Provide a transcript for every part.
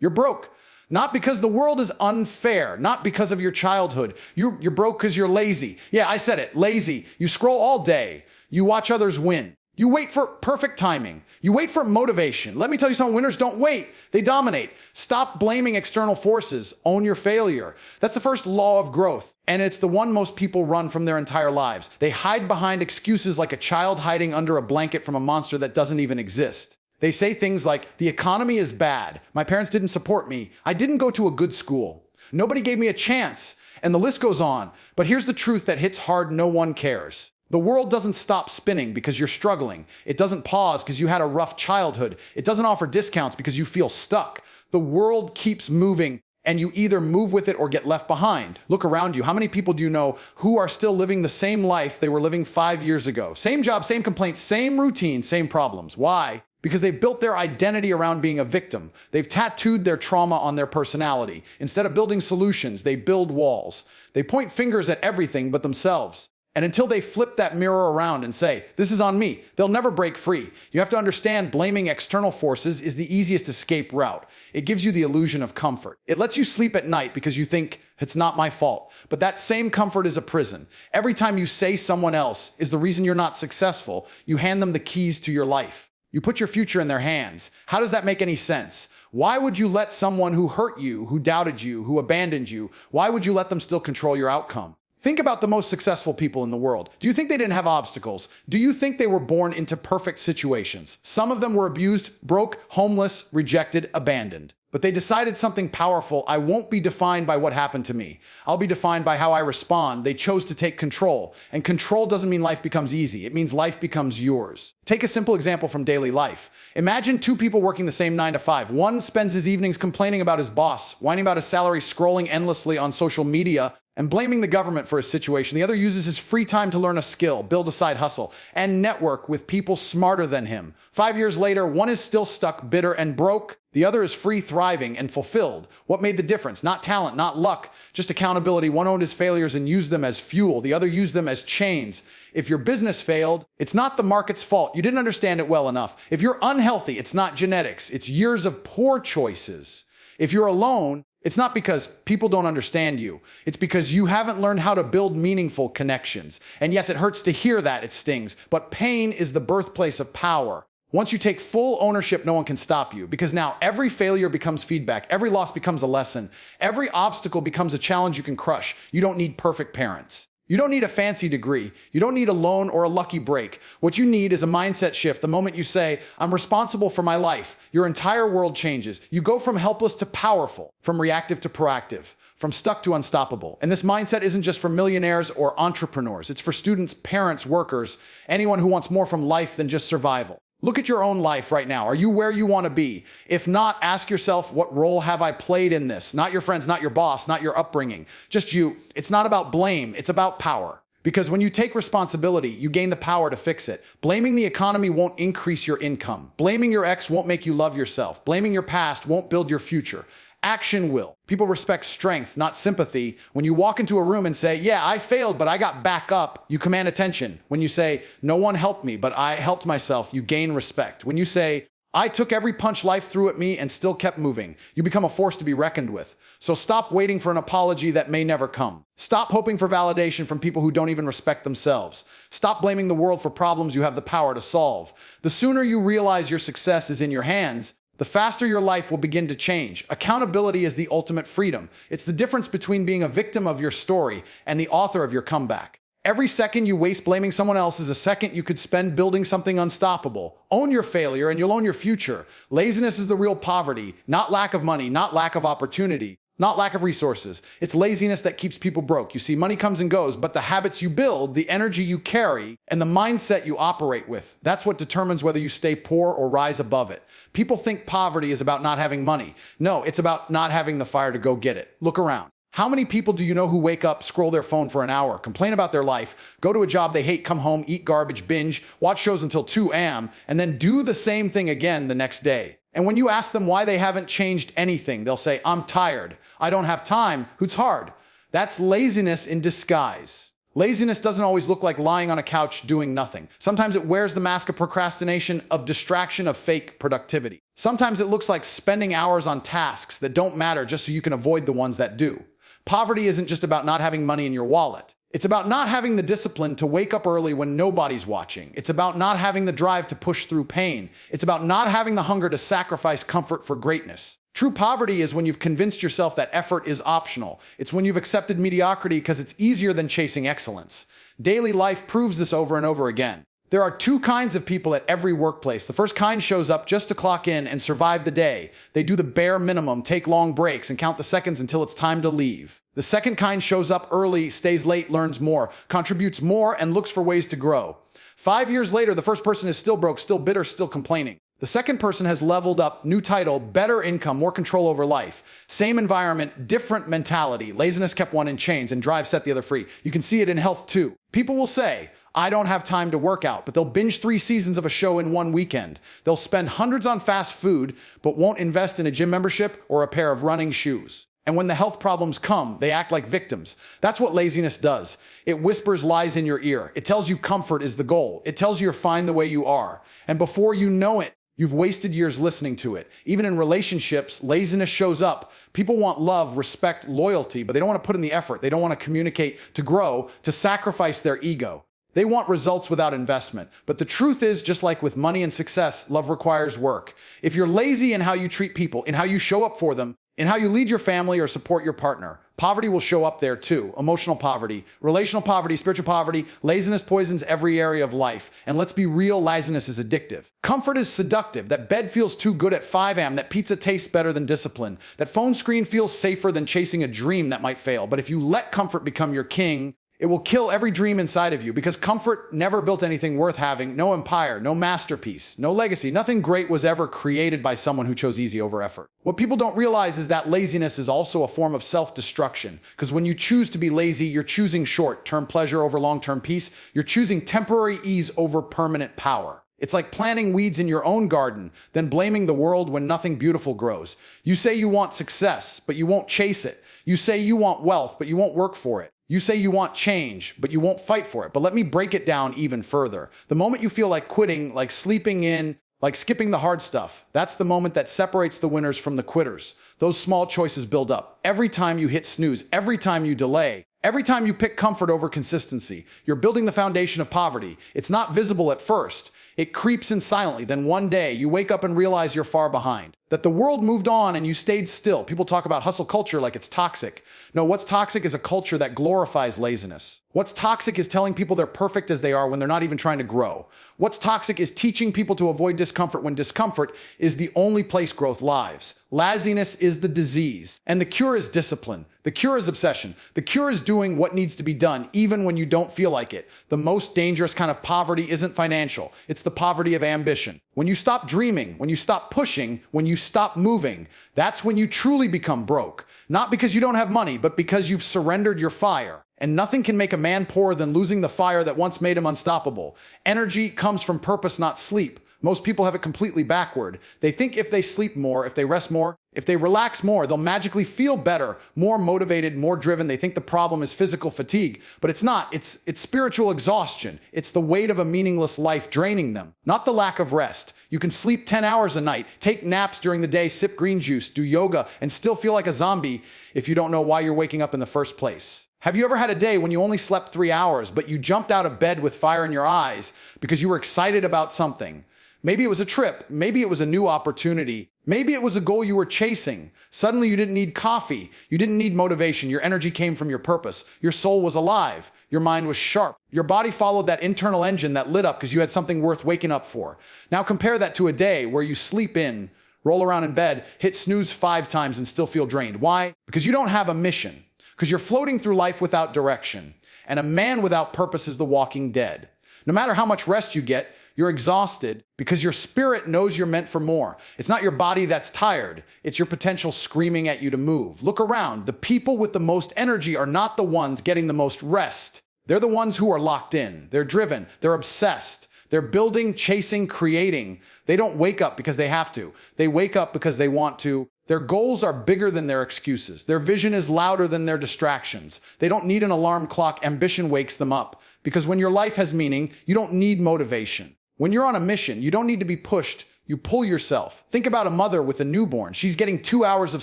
You're broke. Not because the world is unfair, not because of your childhood. You're broke because you're lazy. Yeah, I said it, lazy. You scroll all day. You watch others win. You wait for perfect timing. You wait for motivation. Let me tell you something, winners don't wait. They dominate. Stop blaming external forces. Own your failure. That's the first law of growth. And it's the one most people run from their entire lives. They hide behind excuses like a child hiding under a blanket from a monster that doesn't even exist. They say things like, the economy is bad. My parents didn't support me. I didn't go to a good school. Nobody gave me a chance. And the list goes on. But here's the truth that hits hard: no one cares. The world doesn't stop spinning because you're struggling. It doesn't pause because you had a rough childhood. It doesn't offer discounts because you feel stuck. The world keeps moving, and you either move with it or get left behind. Look around you. How many people do you know who are still living the same life they were living 5 years ago? Same job, same complaints, same routine, same problems. Why? Because they've built their identity around being a victim. They've tattooed their trauma on their personality. Instead of building solutions, they build walls. They point fingers at everything but themselves. And until they flip that mirror around and say, this is on me, they'll never break free. You have to understand, blaming external forces is the easiest escape route. It gives you the illusion of comfort. It lets you sleep at night because you think, it's not my fault. But that same comfort is a prison. Every time you say someone else is the reason you're not successful, you hand them the keys to your life. You put your future in their hands. How does that make any sense? Why would you let someone who hurt you, who doubted you, who abandoned you, why would you let them still control your outcome? Think about the most successful people in the world. Do you think they didn't have obstacles? Do you think they were born into perfect situations? Some of them were abused, broke, homeless, rejected, abandoned. But they decided something powerful: I won't be defined by what happened to me. I'll be defined by how I respond. They chose to take control. And control doesn't mean life becomes easy. It means life becomes yours. Take a simple example from daily life. Imagine two people working the same 9 to 5. One spends his evenings complaining about his boss, whining about his salary, scrolling endlessly on social media, and blaming the government for his situation. The other uses his free time to learn a skill, build a side hustle, and network with people smarter than him. 5 years later, one is still stuck, bitter, and broke. The other is free, thriving, and fulfilled. What made the difference? Not talent, not luck, just accountability. One owned his failures and used them as fuel. The other used them as chains. If your business failed, it's not the market's fault. You didn't understand it well enough. If you're unhealthy, it's not genetics. It's years of poor choices. If you're alone, it's not because people don't understand you. It's because you haven't learned how to build meaningful connections. And yes, it hurts to hear that, it stings, but pain is the birthplace of power. Once you take full ownership, no one can stop you, because now every failure becomes feedback. Every loss becomes a lesson. Every obstacle becomes a challenge you can crush. You don't need perfect parents. You don't need a fancy degree. You don't need a loan or a lucky break. What you need is a mindset shift. The moment you say, I'm responsible for my life, your entire world changes. You go from helpless to powerful, from reactive to proactive, from stuck to unstoppable. And this mindset isn't just for millionaires or entrepreneurs. It's for students, parents, workers, anyone who wants more from life than just survival. Look at your own life right now. Are you where you want to be? If not, ask yourself, what role have I played in this? Not your friends, not your boss, not your upbringing. Just you. It's not about blame. It's about power. Because when you take responsibility, you gain the power to fix it. Blaming the economy won't increase your income. Blaming your ex won't make you love yourself. Blaming your past won't build your future. Action will. People respect strength, not sympathy. When you walk into a room and say, yeah, I failed, but I got back up, you command attention. When you say, no one helped me, but I helped myself, you gain respect. When you say, I took every punch life threw at me and still kept moving, you become a force to be reckoned with. So stop waiting for an apology that may never come. Stop hoping for validation from people who don't even respect themselves. Stop blaming the world for problems you have the power to solve. The sooner you realize your success is in your hands, the faster your life will begin to change. Accountability is the ultimate freedom. It's the difference between being a victim of your story and the author of your comeback. Every second you waste blaming someone else is a second you could spend building something unstoppable. Own your failure and you'll own your future. Laziness is the real poverty, not lack of money, not lack of opportunity, not lack of resources. It's laziness that keeps people broke. You see, money comes and goes, but the habits you build, the energy you carry, and the mindset you operate with, that's what determines whether you stay poor or rise above it. People think poverty is about not having money. No, it's about not having the fire to go get it. Look around. How many people do you know who wake up, scroll their phone for an hour, complain about their life, go to a job they hate, come home, eat garbage, binge, watch shows until 2 a.m., and then do the same thing again the next day? And when you ask them why they haven't changed anything, they'll say, I'm tired. I don't have time. It's hard. That's laziness in disguise. Laziness doesn't always look like lying on a couch doing nothing. Sometimes it wears the mask of procrastination, of distraction, of fake productivity. Sometimes it looks like spending hours on tasks that don't matter just so you can avoid the ones that do. Poverty isn't just about not having money in your wallet. It's about not having the discipline to wake up early when nobody's watching. It's about not having the drive to push through pain. It's about not having the hunger to sacrifice comfort for greatness. True poverty is when you've convinced yourself that effort is optional. It's when you've accepted mediocrity because it's easier than chasing excellence. Daily life proves this over and over again. There are two kinds of people at every workplace. The first kind shows up just to clock in and survive the day. They do the bare minimum, take long breaks, and count the seconds until it's time to leave. The second kind shows up early, stays late, learns more, contributes more, and looks for ways to grow. 5 years later, the first person is still broke, still bitter, still complaining. The second person has leveled up, new title, better income, more control over life. Same environment, different mentality. Laziness kept one in chains and drive set the other free. You can see it in health too. People will say, I don't have time to work out, but they'll binge 3 seasons of a show in one weekend. They'll spend hundreds on fast food, but won't invest in a gym membership or a pair of running shoes. And when the health problems come, they act like victims. That's what laziness does. It whispers lies in your ear. It tells you comfort is the goal. It tells you you're fine the way you are. And before you know it, you've wasted years listening to it. Even in relationships, laziness shows up. People want love, respect, loyalty, but they don't want to put in the effort. They don't want to communicate, to grow, to sacrifice their ego. They want results without investment. But the truth is, just like with money and success, love requires work. If you're lazy in how you treat people, in how you show up for them, in how you lead your family or support your partner, poverty will show up there too. Emotional poverty, relational poverty, spiritual poverty. Laziness poisons every area of life. And let's be real, laziness is addictive. Comfort is seductive. That bed feels too good at 5 a.m. That pizza tastes better than discipline. That phone screen feels safer than chasing a dream that might fail. But if you let comfort become your king, it will kill every dream inside of you, because comfort never built anything worth having. No empire, no masterpiece, no legacy. Nothing great was ever created by someone who chose easy over effort. What people don't realize is that laziness is also a form of self-destruction, because when you choose to be lazy, you're choosing short-term pleasure over long-term peace. You're choosing temporary ease over permanent power. It's like planting weeds in your own garden, then blaming the world when nothing beautiful grows. You say you want success, but you won't chase it. You say you want wealth, but you won't work for it. You say you want change, but you won't fight for it. But let me break it down even further. The moment you feel like quitting, like sleeping in, like skipping the hard stuff, that's the moment that separates the winners from the quitters. Those small choices build up. Every time you hit snooze, every time you delay, every time you pick comfort over consistency, you're building the foundation of poverty. It's not visible at first. It creeps in silently. Then one day you wake up and realize you're far behind, that the world moved on and you stayed still. People talk about hustle culture like it's toxic. No, what's toxic is a culture that glorifies laziness. What's toxic is telling people they're perfect as they are when they're not even trying to grow. What's toxic is teaching people to avoid discomfort when discomfort is the only place growth lives. Laziness is the disease, and the cure is discipline. The cure is obsession. The cure is doing what needs to be done, even when you don't feel like it. The most dangerous kind of poverty isn't financial. It's the poverty of ambition. When you stop dreaming, when you stop pushing, when you stop moving, that's when you truly become broke. Not because you don't have money, but because you've surrendered your fire. And nothing can make a man poorer than losing the fire that once made him unstoppable. Energy comes from purpose, not sleep. Most people have it completely backward. They think if they sleep more, if they rest more, if they relax more, they'll magically feel better, more motivated, more driven. They think the problem is physical fatigue, but it's not. It's spiritual exhaustion. It's the weight of a meaningless life draining them, not the lack of rest. You can sleep 10 hours a night, take naps during the day, sip green juice, do yoga, and still feel like a zombie if you don't know why you're waking up in the first place. Have you ever had a day when you only slept 3 hours, but you jumped out of bed with fire in your eyes because you were excited about something? Maybe it was a trip. Maybe it was a new opportunity. Maybe it was a goal you were chasing. Suddenly you didn't need coffee. You didn't need motivation. Your energy came from your purpose. Your soul was alive. Your mind was sharp. Your body followed that internal engine that lit up because you had something worth waking up for. Now compare that to a day where you sleep in, roll around in bed, hit snooze 5 times and still feel drained. Why? Because you don't have a mission. Because you're floating through life without direction. And a man without purpose is the walking dead. No matter how much rest you get, you're exhausted because your spirit knows you're meant for more. It's not your body that's tired. It's your potential screaming at you to move. Look around. The people with the most energy are not the ones getting the most rest. They're the ones who are locked in. They're driven. They're obsessed. They're building, chasing, creating. They don't wake up because they have to. They wake up because they want to. Their goals are bigger than their excuses. Their vision is louder than their distractions. They don't need an alarm clock. Ambition wakes them up. Because when your life has meaning, you don't need motivation. When you're on a mission, you don't need to be pushed. You pull yourself. Think about a mother with a newborn. She's getting 2 hours of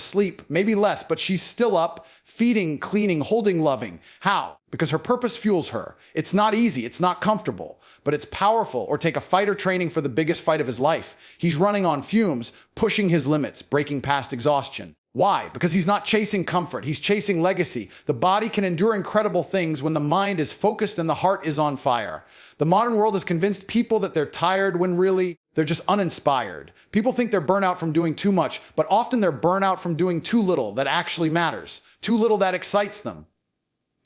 sleep, maybe less, but she's still up, feeding, cleaning, holding, loving. How? Because her purpose fuels her. It's not easy, it's not comfortable, but it's powerful. Or take a fighter training for the biggest fight of his life. He's running on fumes, pushing his limits, breaking past exhaustion. Why? Because he's not chasing comfort, he's chasing legacy. The body can endure incredible things when the mind is focused and the heart is on fire. The modern world has convinced people that they're tired when really they're just uninspired. People think they're burnout from doing too much, but often they're burnout from doing too little that actually matters. Too little that excites them.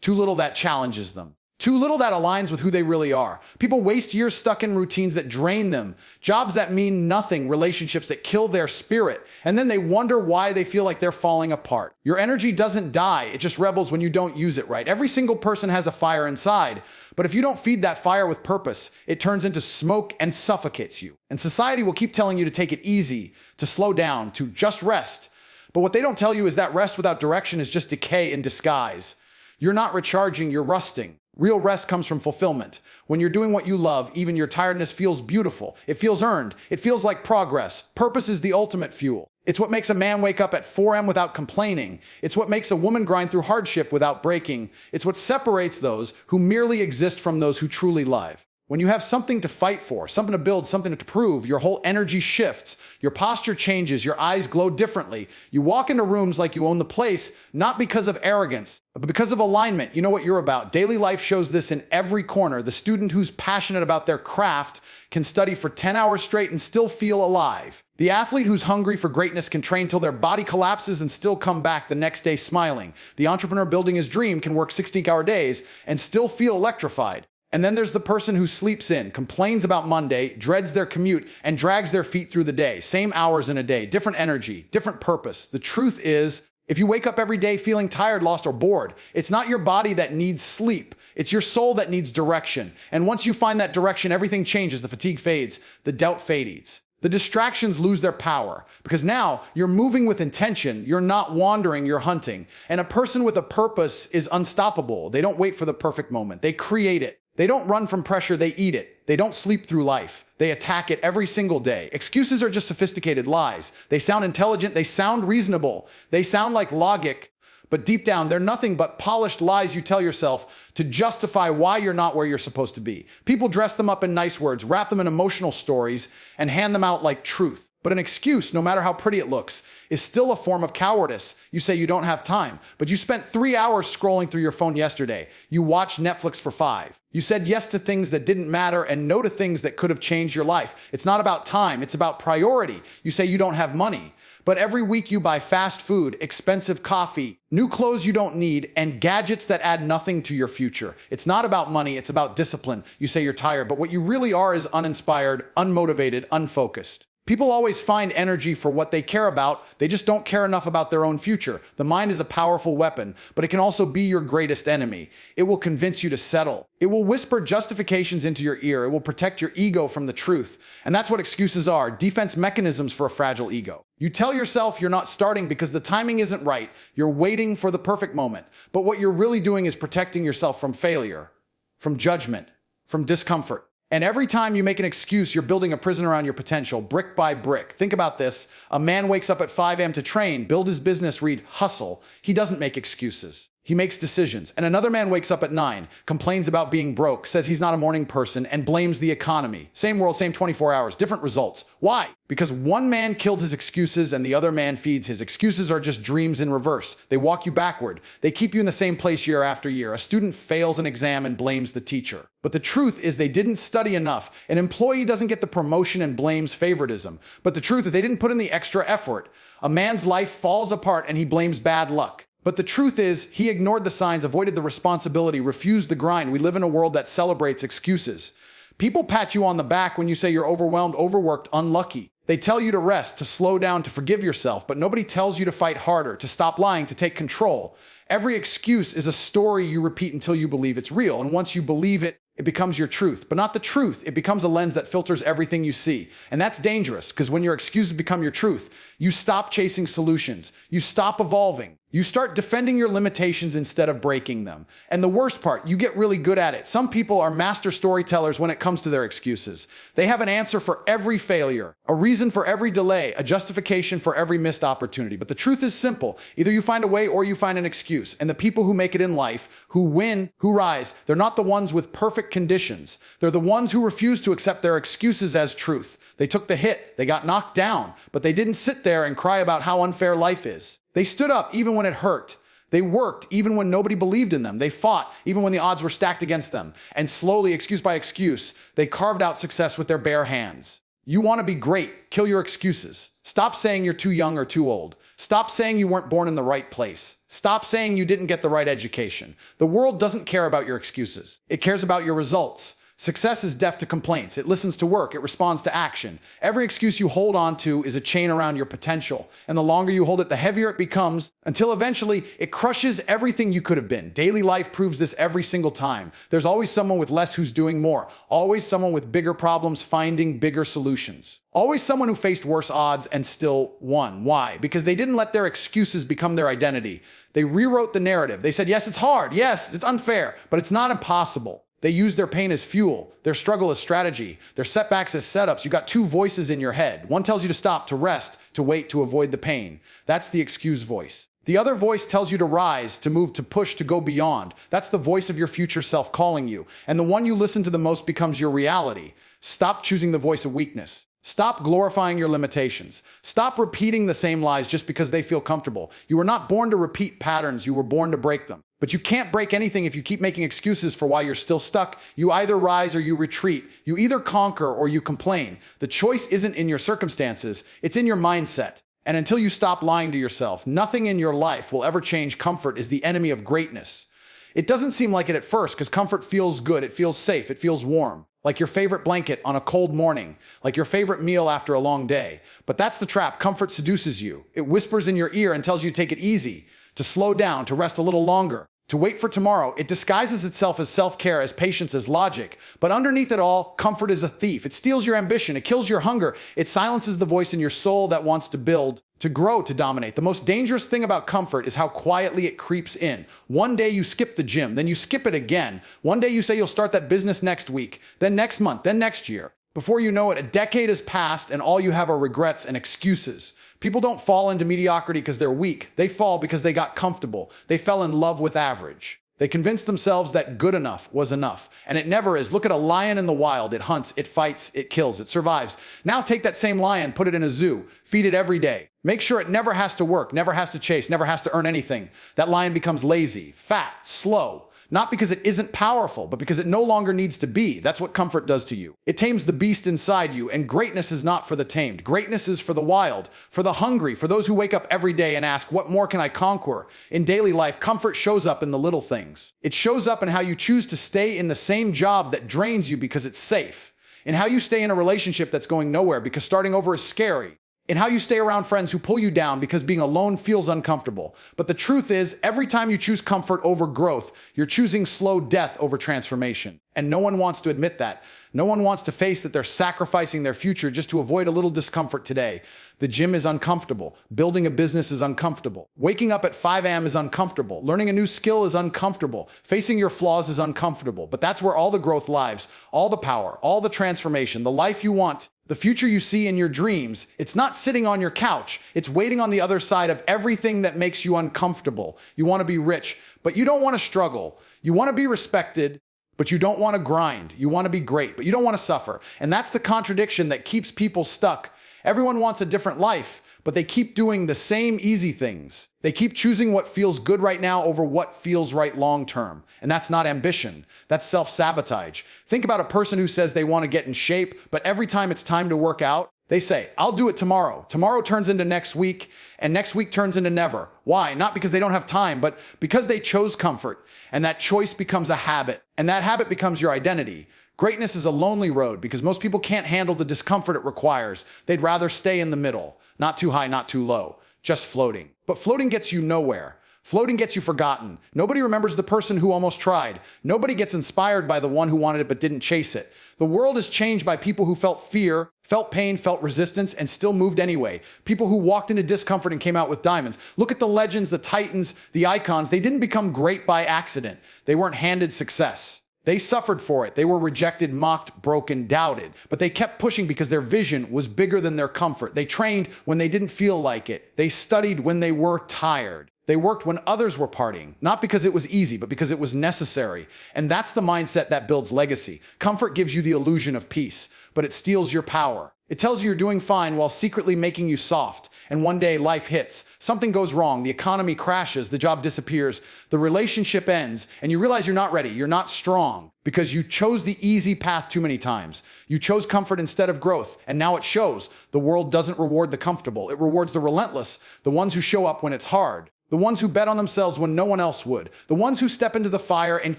Too little that challenges them. Too little that aligns with who they really are. People waste years stuck in routines that drain them, jobs that mean nothing, relationships that kill their spirit, and then they wonder why they feel like they're falling apart. Your energy doesn't die, it just rebels when you don't use it right. Every single person has a fire inside, but if you don't feed that fire with purpose, it turns into smoke and suffocates you. And society will keep telling you to take it easy, to slow down, to just rest. But what they don't tell you is that rest without direction is just decay in disguise. You're not recharging, you're rusting. Real rest comes from fulfillment. When you're doing what you love, even your tiredness feels beautiful. It feels earned. It feels like progress. Purpose is the ultimate fuel. It's what makes a man wake up at 4 a.m. without complaining. It's what makes a woman grind through hardship without breaking. It's what separates those who merely exist from those who truly live. When you have something to fight for, something to build, something to prove, your whole energy shifts, your posture changes, your eyes glow differently. You walk into rooms like you own the place, not because of arrogance, but because of alignment. You know what you're about. Daily life shows this in every corner. The student who's passionate about their craft can study for 10 hours straight and still feel alive. The athlete who's hungry for greatness can train till their body collapses and still come back the next day smiling. The entrepreneur building his dream can work 16-hour days and still feel electrified. And then there's the person who sleeps in, complains about Monday, dreads their commute, and drags their feet through the day. Same hours in a day, different energy, different purpose. The truth is, if you wake up every day feeling tired, lost, or bored, it's not your body that needs sleep. It's your soul that needs direction. And once you find that direction, everything changes. The fatigue fades, the doubt fades. The distractions lose their power because now you're moving with intention. You're not wandering, you're hunting. And a person with a purpose is unstoppable. They don't wait for the perfect moment. They create it. They don't run from pressure, they eat it. They don't sleep through life. They attack it every single day. Excuses are just sophisticated lies. They sound intelligent, they sound reasonable. They sound like logic, but deep down, they're nothing but polished lies you tell yourself to justify why you're not where you're supposed to be. People dress them up in nice words, wrap them in emotional stories, and hand them out like truth. But an excuse, no matter how pretty it looks, is still a form of cowardice. You say you don't have time, but you spent 3 hours scrolling through your phone yesterday. You watched Netflix for 5. You said yes to things that didn't matter and no to things that could have changed your life. It's not about time, it's about priority. You say you don't have money, but every week you buy fast food, expensive coffee, new clothes you don't need, and gadgets that add nothing to your future. It's not about money, it's about discipline. You say you're tired, but what you really are is uninspired, unmotivated, unfocused. People always find energy for what they care about. They just don't care enough about their own future. The mind is a powerful weapon, but it can also be your greatest enemy. It will convince you to settle. It will whisper justifications into your ear. It will protect your ego from the truth. And that's what excuses are, defense mechanisms for a fragile ego. You tell yourself you're not starting because the timing isn't right. You're waiting for the perfect moment. But what you're really doing is protecting yourself from failure, from judgment, from discomfort. And every time you make an excuse, you're building a prison around your potential, brick by brick. Think about this. A man wakes up at 5 a.m. to train, build his business, read hustle. He doesn't make excuses. He makes decisions. And another man wakes up at 9, complains about being broke, says he's not a morning person, and blames the economy. Same world, same 24 hours, different results. Why? Because one man killed his excuses and the other man feeds his. Excuses are just dreams in reverse. They walk you backward. They keep you in the same place year after year. A student fails an exam and blames the teacher. But the truth is they didn't study enough. An employee doesn't get the promotion and blames favoritism. But the truth is they didn't put in the extra effort. A man's life falls apart and he blames bad luck. But the truth is, he ignored the signs, avoided the responsibility, refused the grind. We live in a world that celebrates excuses. People pat you on the back when you say you're overwhelmed, overworked, unlucky. They tell you to rest, to slow down, to forgive yourself, but nobody tells you to fight harder, to stop lying, to take control. Every excuse is a story you repeat until you believe it's real, and once you believe it, it becomes your truth. But not the truth, it becomes a lens that filters everything you see. And that's dangerous, because when your excuses become your truth, you stop chasing solutions. You stop evolving. You start defending your limitations instead of breaking them. And the worst part, you get really good at it. Some people are master storytellers when it comes to their excuses. They have an answer for every failure, a reason for every delay, a justification for every missed opportunity. But the truth is simple. Either you find a way or you find an excuse. And the people who make it in life, who win, who rise, they're not the ones with perfect conditions. They're the ones who refuse to accept their excuses as truth. They took the hit, they got knocked down, but they didn't sit there and cry about how unfair life is. They stood up even when it hurt. They worked even when nobody believed in them. They fought even when the odds were stacked against them. And slowly, excuse by excuse, they carved out success with their bare hands. You want to be great, kill your excuses. Stop saying you're too young or too old. Stop saying you weren't born in the right place. Stop saying you didn't get the right education. The world doesn't care about your excuses. It cares about your results. Success is deaf to complaints. It listens to work. It responds to action. Every excuse you hold on to is a chain around your potential. And the longer you hold it, the heavier it becomes, until eventually it crushes everything you could have been. Daily life proves this every single time. There's always someone with less who's doing more. Always someone with bigger problems finding bigger solutions. Always someone who faced worse odds and still won. Why? Because they didn't let their excuses become their identity. They rewrote the narrative. They said, yes, it's hard. Yes, it's unfair, but it's not impossible. They use their pain as fuel, their struggle as strategy, their setbacks as setups. You got two voices in your head. One tells you to stop, to rest, to wait, to avoid the pain. That's the excuse voice. The other voice tells you to rise, to move, to push, to go beyond. That's the voice of your future self calling you. And the one you listen to the most becomes your reality. Stop choosing the voice of weakness. Stop glorifying your limitations. Stop repeating the same lies just because they feel comfortable. You were not born to repeat patterns. You were born to break them. But you can't break anything if you keep making excuses for why you're still stuck. You either rise or you retreat. You either conquer or you complain. The choice isn't in your circumstances. It's in your mindset. And until you stop lying to yourself, nothing in your life will ever change. Comfort is the enemy of greatness. It doesn't seem like it at first because comfort feels good. It feels safe. It feels warm. Like your favorite blanket on a cold morning, like your favorite meal after a long day. But that's the trap. Comfort seduces you. It whispers in your ear and tells you to take it easy, to slow down, to rest a little longer, to wait for tomorrow. It disguises itself as self-care, as patience, as logic. But underneath it all, comfort is a thief. It steals your ambition. It kills your hunger. It silences the voice in your soul that wants to build, to grow, to dominate. The most dangerous thing about comfort is how quietly it creeps in. One day you skip the gym, then you skip it again. One day you say you'll start that business next week, then next month, then next year. Before you know it, a decade has passed and all you have are regrets and excuses. People don't fall into mediocrity because they're weak. They fall because they got comfortable. They fell in love with average. They convinced themselves that good enough was enough. And it never is. Look at a lion in the wild. It hunts, it fights, it kills, it survives. Now take that same lion, put it in a zoo, feed it every day. Make sure it never has to work, never has to chase, never has to earn anything. That lion becomes lazy, fat, slow. Not because it isn't powerful, but because it no longer needs to be. That's what comfort does to you. It tames the beast inside you, and greatness is not for the tamed. Greatness is for the wild, for the hungry, for those who wake up every day and ask, what more can I conquer? In daily life, comfort shows up in the little things. It shows up in how you choose to stay in the same job that drains you because it's safe. In how you stay in a relationship that's going nowhere because starting over is scary. In how you stay around friends who pull you down because being alone feels uncomfortable. But the truth is, every time you choose comfort over growth, you're choosing slow death over transformation. And no one wants to admit that. No one wants to face that they're sacrificing their future just to avoid a little discomfort today. The gym is uncomfortable. Building a business is uncomfortable. Waking up at 5 a.m. is uncomfortable. Learning a new skill is uncomfortable. Facing your flaws is uncomfortable. But that's where all the growth lives, all the power, all the transformation, the life you want. The future you see in your dreams, it's not sitting on your couch. It's waiting on the other side of everything that makes you uncomfortable. You want to be rich, but you don't want to struggle. You want to be respected, but you don't want to grind. You want to be great, but you don't want to suffer. And that's the contradiction that keeps people stuck. Everyone wants a different life, but they keep doing the same easy things. They keep choosing what feels good right now over what feels right long term. And that's not ambition. That's self-sabotage. Think about a person who says they want to get in shape, but every time it's time to work out, they say, I'll do it tomorrow. Tomorrow turns into next week, and next week turns into never. Why? Not because they don't have time, but because they chose comfort. And that choice becomes a habit, and that habit becomes your identity. Greatness is a lonely road because most people can't handle the discomfort it requires. They'd rather stay in the middle. Not too high, not too low, just floating. But floating gets you nowhere. Floating gets you forgotten. Nobody remembers the person who almost tried. Nobody gets inspired by the one who wanted it but didn't chase it. The world is changed by people who felt fear, felt pain, felt resistance, and still moved anyway. People who walked into discomfort and came out with diamonds. Look at the legends, the titans, the icons. They didn't become great by accident. They weren't handed success. They suffered for it. They were rejected, mocked, broken, doubted. But they kept pushing because their vision was bigger than their comfort. They trained when they didn't feel like it. They studied when they were tired. They worked when others were partying, not because it was easy, but because it was necessary. And that's the mindset that builds legacy. Comfort gives you the illusion of peace, but it steals your power. It tells you you're doing fine while secretly making you soft. And one day life hits, something goes wrong, the economy crashes, the job disappears, the relationship ends, and you realize you're not ready, you're not strong, because you chose the easy path too many times. You chose comfort instead of growth, and now it shows. The world doesn't reward the comfortable, it rewards the relentless, the ones who show up when it's hard. The ones who bet on themselves when no one else would. The ones who step into the fire and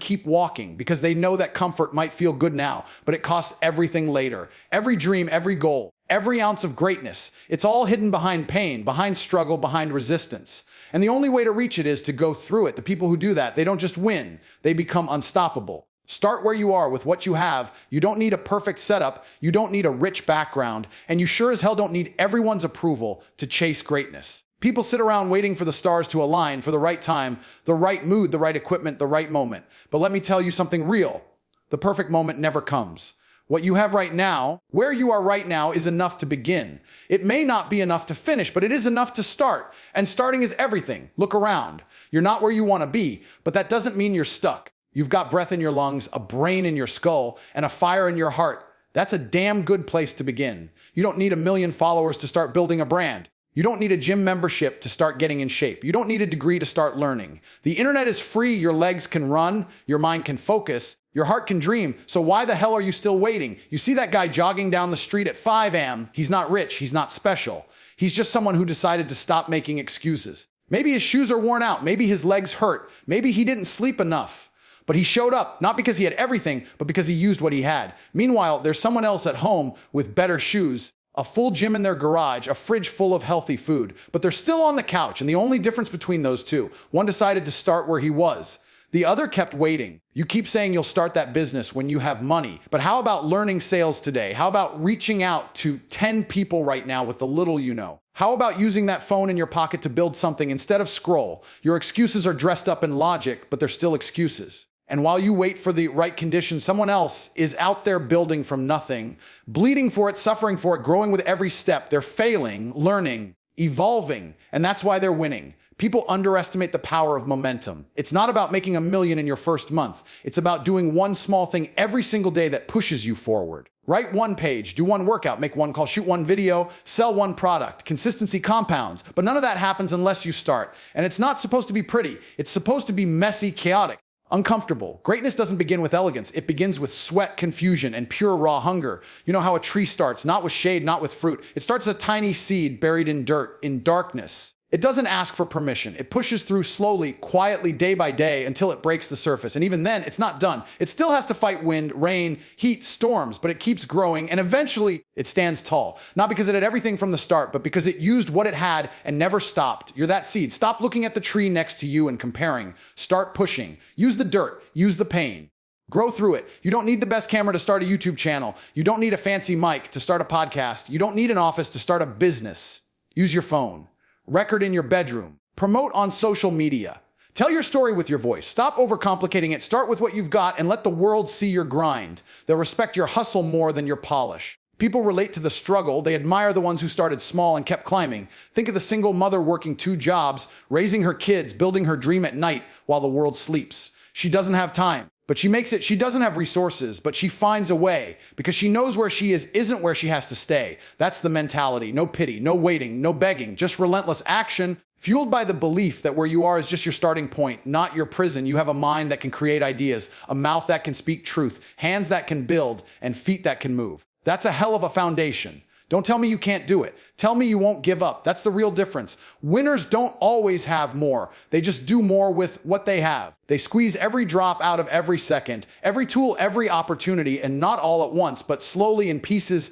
keep walking because they know that comfort might feel good now, but it costs everything later. Every dream, every goal, every ounce of greatness. It's all hidden behind pain, behind struggle, behind resistance. And the only way to reach it is to go through it. The people who do that, they don't just win, they become unstoppable. Start where you are with what you have. You don't need a perfect setup. You don't need a rich background. And you sure as hell don't need everyone's approval to chase greatness. People sit around waiting for the stars to align, for the right time, the right mood, the right equipment, the right moment. But let me tell you something real. The perfect moment never comes. What you have right now, where you are right now, is enough to begin. It may not be enough to finish, but it is enough to start. And starting is everything. Look around. You're not where you want to be, but that doesn't mean you're stuck. You've got breath in your lungs, a brain in your skull, and a fire in your heart. That's a damn good place to begin. You don't need 1 million followers to start building a brand. You don't need a gym membership to start getting in shape. You don't need a degree to start learning. The internet is free. Your legs can run. Your mind can focus. Your heart can dream. So why the hell are you still waiting? You see that guy jogging down the street at 5 a.m. He's not rich. He's not special. He's just someone who decided to stop making excuses. Maybe his shoes are worn out. Maybe his legs hurt. Maybe he didn't sleep enough. But he showed up, not because he had everything, but because he used what he had. Meanwhile, there's someone else at home with better shoes, a full gym in their garage, a fridge full of healthy food, but they're still on the couch, and the only difference between those two, one decided to start where he was. The other kept waiting. You keep saying you'll start that business when you have money, but how about learning sales today? How about reaching out to 10 people right now with the little you know? How about using that phone in your pocket to build something instead of scroll? Your excuses are dressed up in logic, but they're still excuses. And while you wait for the right conditions, someone else is out there building from nothing, bleeding for it, suffering for it, growing with every step. They're failing, learning, evolving, and that's why they're winning. People underestimate the power of momentum. It's not about making 1 million in your first month. It's about doing one small thing every single day that pushes you forward. Write 1 page, do 1 workout, make 1 call, shoot 1 video, sell 1 product. Consistency compounds, but none of that happens unless you start. And it's not supposed to be pretty. It's supposed to be messy, chaotic. Uncomfortable. Greatness doesn't begin with elegance. It begins with sweat, confusion, and pure raw hunger. You know how a tree starts, not with shade, not with fruit. It starts as a tiny seed buried in dirt, in darkness. It doesn't ask for permission. It pushes through slowly, quietly, day by day until it breaks the surface. And even then, it's not done. It still has to fight wind, rain, heat, storms, but it keeps growing, and eventually it stands tall. Not because it had everything from the start, but because it used what it had and never stopped. You're that seed. Stop looking at the tree next to you and comparing. Start pushing. Use the dirt. Use the pain. Grow through it. You don't need the best camera to start a YouTube channel. You don't need a fancy mic to start a podcast. You don't need an office to start a business. Use your phone. Record in your bedroom. Promote on social media. Tell your story with your voice. Stop overcomplicating it. Start with what you've got and let the world see your grind. They'll respect your hustle more than your polish. People relate to the struggle. They admire the ones who started small and kept climbing. Think of the single mother working 2 jobs, raising her kids, building her dream at night while the world sleeps. She doesn't have time, but she makes it. She doesn't have resources, but she finds a way because she knows where she is isn't where she has to stay. That's the mentality. No pity, no waiting, no begging, just relentless action, fueled by the belief that where you are is just your starting point, not your prison. You have a mind that can create ideas, a mouth that can speak truth, hands that can build, and feet that can move. That's a hell of a foundation. Don't tell me you can't do it. Tell me you won't give up. That's the real difference. Winners don't always have more. They just do more with what they have. They squeeze every drop out of every second, every tool, every opportunity, and not all at once, but slowly in pieces.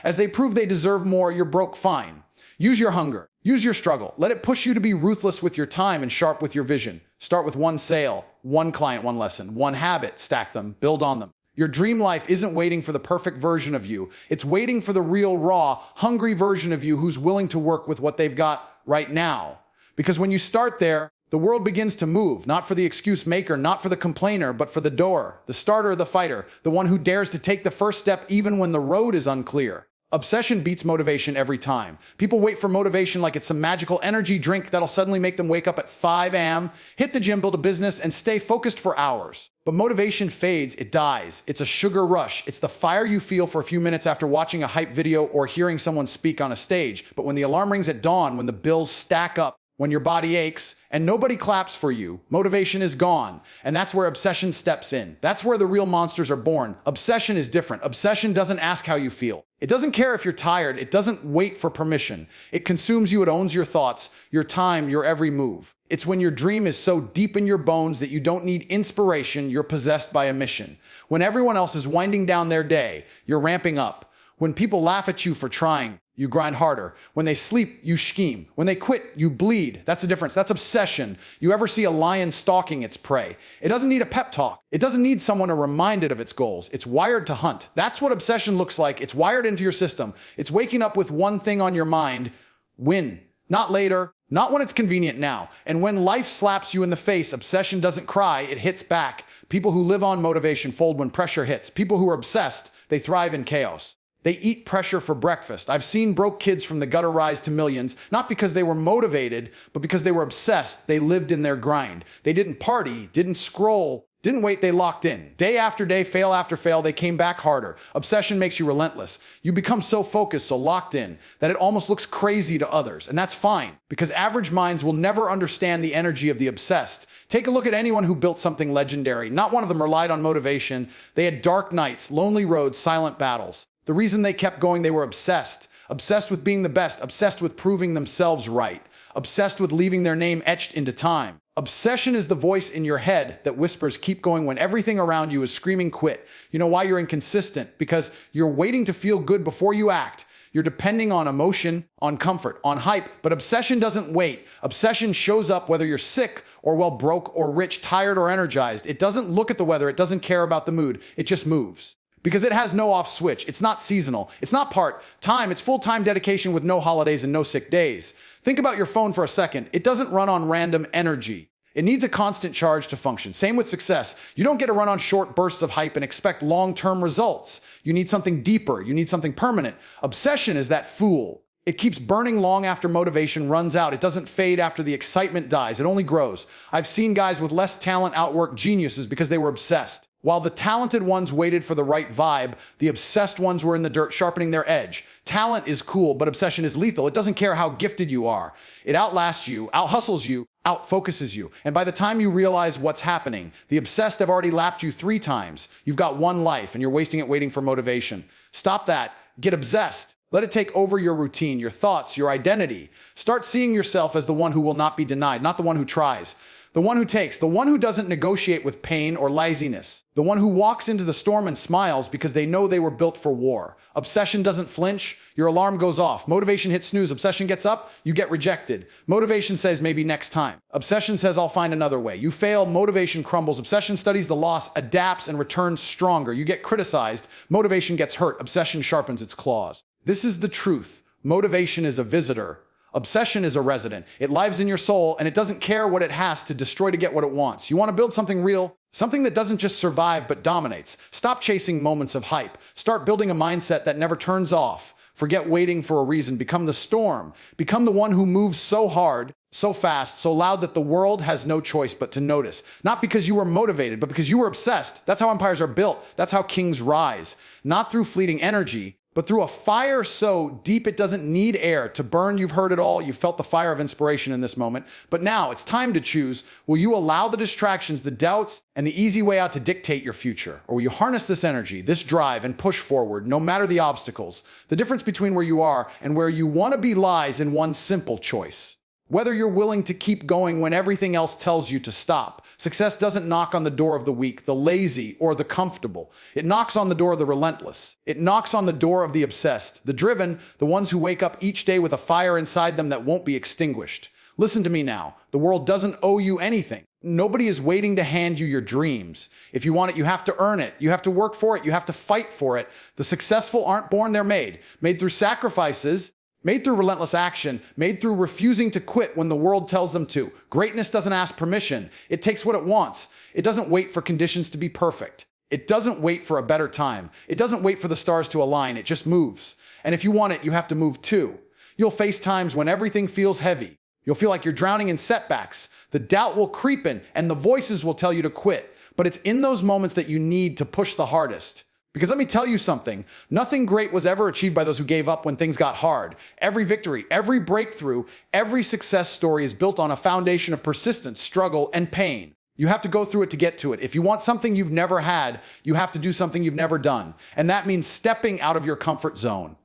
As they prove they deserve more, you're broke, fine. Use your hunger. Use your struggle. Let it push you to be ruthless with your time and sharp with your vision. Start with one sale, one client, one lesson, one habit. Stack them, build on them. Your dream life isn't waiting for the perfect version of you. It's waiting for the real, raw, hungry version of you who's willing to work with what they've got right now. Because when you start there, the world begins to move, not for the excuse maker, not for the complainer, but for the doer, the starter, the fighter, the one who dares to take the first step even when the road is unclear. Obsession beats motivation every time. People wait for motivation like it's some magical energy drink that'll suddenly make them wake up at 5 a.m., hit the gym, build a business, and stay focused for hours. But motivation fades, it dies. It's a sugar rush. It's the fire you feel for a few minutes after watching a hype video or hearing someone speak on a stage. But when the alarm rings at dawn, when the bills stack up, when your body aches, and nobody claps for you, motivation is gone. And that's where obsession steps in. That's where the real monsters are born. Obsession is different. Obsession doesn't ask how you feel. It doesn't care if you're tired. It doesn't wait for permission. It consumes you. It owns your thoughts, your time, your every move. It's when your dream is so deep in your bones that you don't need inspiration, you're possessed by a mission. When everyone else is winding down their day, you're ramping up. When people laugh at you for trying, you grind harder. When they sleep, you scheme. When they quit, you bleed. That's the difference. That's obsession. You ever see a lion stalking its prey? It doesn't need a pep talk. It doesn't need someone to remind it of its goals. It's wired to hunt. That's what obsession looks like. It's wired into your system. It's waking up with one thing on your mind: win. Not later, not when it's convenient now. And when life slaps you in the face, obsession doesn't cry, it hits back. People who live on motivation fold when pressure hits. People who are obsessed, they thrive in chaos. They eat pressure for breakfast. I've seen broke kids from the gutter rise to millions, not because they were motivated, but because they were obsessed. They lived in their grind. They didn't party, didn't scroll, didn't wait, they locked in. Day after day, fail after fail, they came back harder. Obsession makes you relentless. You become so focused, so locked in, that it almost looks crazy to others. And that's fine, because average minds will never understand the energy of the obsessed. Take a look at anyone who built something legendary. Not one of them relied on motivation. They had dark nights, lonely roads, silent battles. The reason they kept going, they were obsessed. Obsessed with being the best, obsessed with proving themselves right, obsessed with leaving their name etched into time. Obsession is the voice in your head that whispers, keep going, when everything around you is screaming, quit. You know why you're inconsistent? Because you're waiting to feel good before you act. You're depending on emotion, on comfort, on hype, but obsession doesn't wait. Obsession shows up whether you're sick or well, broke or rich, tired or energized. It doesn't look at the weather. It doesn't care about the mood. It just moves. Because it has no off switch. It's not seasonal. It's not part-time. It's full-time dedication with no holidays and no sick days. Think about your phone for a second. It doesn't run on random energy. It needs a constant charge to function. Same with success. You don't get to run on short bursts of hype and expect long-term results. You need something deeper. You need something permanent. Obsession is that fool. It keeps burning long after motivation runs out. It doesn't fade after the excitement dies. It only grows. I've seen guys with less talent outwork geniuses because they were obsessed. While the talented ones waited for the right vibe, the obsessed ones were in the dirt sharpening their edge. Talent is cool, but obsession is lethal. It doesn't care how gifted you are. It outlasts you, out-hustles you, out-focuses you. And by the time you realize what's happening, the obsessed have already lapped you 3 times. You've got one life and you're wasting it waiting for motivation. Stop that. Get obsessed. Let it take over your routine, your thoughts, your identity. Start seeing yourself as the one who will not be denied, not the one who tries. The one who takes, the one who doesn't negotiate with pain or laziness. The one who walks into the storm and smiles because they know they were built for war. Obsession doesn't flinch, your alarm goes off. Motivation hits snooze, obsession gets up, you get rejected. Motivation says maybe next time. Obsession says I'll find another way. You fail, motivation crumbles. Obsession studies the loss, adapts, and returns stronger. You get criticized, motivation gets hurt, obsession sharpens its claws. This is the truth. Motivation is a visitor. Obsession is a resident. It lives in your soul, and it doesn't care what it has to destroy to get what it wants. You want to build something real? Something that doesn't just survive, but dominates. Stop chasing moments of hype. Start building a mindset that never turns off. Forget waiting for a reason. Become the storm. Become the one who moves so hard, so fast, so loud that the world has no choice but to notice. Not because you were motivated, but because you were obsessed. That's how empires are built. That's how kings rise. Not through fleeting energy, but through a fire so deep it doesn't need air to burn. You've heard it all. You felt the fire of inspiration in this moment. But now it's time to choose. Will you allow the distractions, the doubts, and the easy way out to dictate your future? Or will you harness this energy, this drive, and push forward, no matter the obstacles? The difference between where you are and where you want to be lies in one simple choice. Whether you're willing to keep going when everything else tells you to stop. Success doesn't knock on the door of the weak, the lazy, or the comfortable. It knocks on the door of the relentless. It knocks on the door of the obsessed, the driven, the ones who wake up each day with a fire inside them that won't be extinguished. Listen to me now. The world doesn't owe you anything. Nobody is waiting to hand you your dreams. If you want it, you have to earn it. You have to work for it. You have to fight for it. The successful aren't born, they're made. Made through sacrifices, made through relentless action, made through refusing to quit when the world tells them to. Greatness doesn't ask permission. It takes what it wants. It doesn't wait for conditions to be perfect. It doesn't wait for a better time. It doesn't wait for the stars to align. It just moves. And if you want it, you have to move too. You'll face times when everything feels heavy. You'll feel like you're drowning in setbacks. The doubt will creep in, and the voices will tell you to quit. But it's in those moments that you need to push the hardest. Because let me tell you something, nothing great was ever achieved by those who gave up when things got hard. Every victory, every breakthrough, every success story is built on a foundation of persistence, struggle, and pain. You have to go through it to get to it. If you want something you've never had, you have to do something you've never done. And that means stepping out of your comfort zone.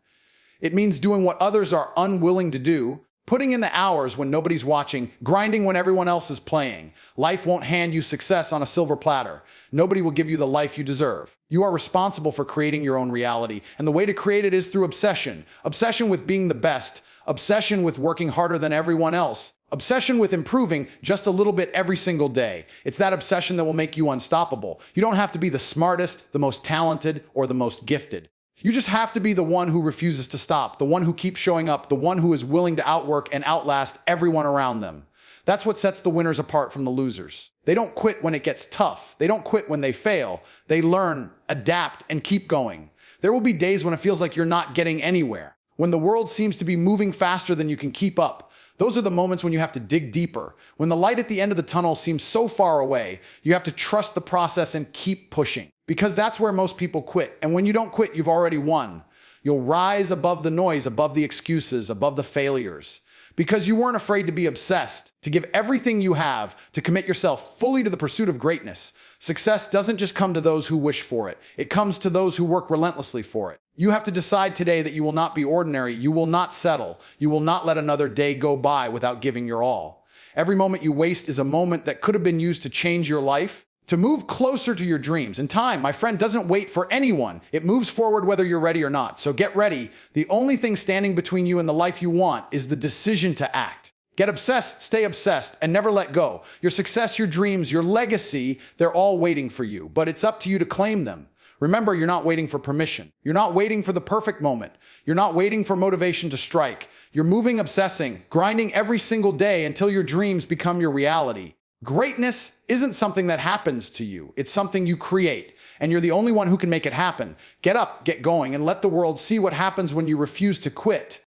It means doing what others are unwilling to do, putting in the hours when nobody's watching, grinding when everyone else is playing. Life won't hand you success on a silver platter. Nobody will give you the life you deserve. You are responsible for creating your own reality, and the way to create it is through obsession. Obsession with being the best. Obsession with working harder than everyone else. Obsession with improving just a little bit every single day. It's that obsession that will make you unstoppable. You don't have to be the smartest, the most talented, or the most gifted. You just have to be the one who refuses to stop, the one who keeps showing up, the one who is willing to outwork and outlast everyone around them. That's what sets the winners apart from the losers. They don't quit when it gets tough. They don't quit when they fail. They learn, adapt, and keep going. There will be days when it feels like you're not getting anywhere, when the world seems to be moving faster than you can keep up. Those are the moments when you have to dig deeper. When the light at the end of the tunnel seems so far away, you have to trust the process and keep pushing. Because that's where most people quit. And when you don't quit, you've already won. You'll rise above the noise, above the excuses, above the failures. Because you weren't afraid to be obsessed, to give everything you have, to commit yourself fully to the pursuit of greatness. Success doesn't just come to those who wish for it. It comes to those who work relentlessly for it. You have to decide today that you will not be ordinary. You will not settle. You will not let another day go by without giving your all. Every moment you waste is a moment that could have been used to change your life, to move closer to your dreams. And time, my friend, doesn't wait for anyone. It moves forward whether you're ready or not. So get ready. The only thing standing between you and the life you want is the decision to act. Get obsessed, stay obsessed, and never let go. Your success, your dreams, your legacy, they're all waiting for you. But it's up to you to claim them. Remember, you're not waiting for permission. You're not waiting for the perfect moment. You're not waiting for motivation to strike. You're moving, obsessing, grinding every single day until your dreams become your reality. Greatness isn't something that happens to you. It's something you create, and you're the only one who can make it happen. Get up, get going, and let the world see what happens when you refuse to quit.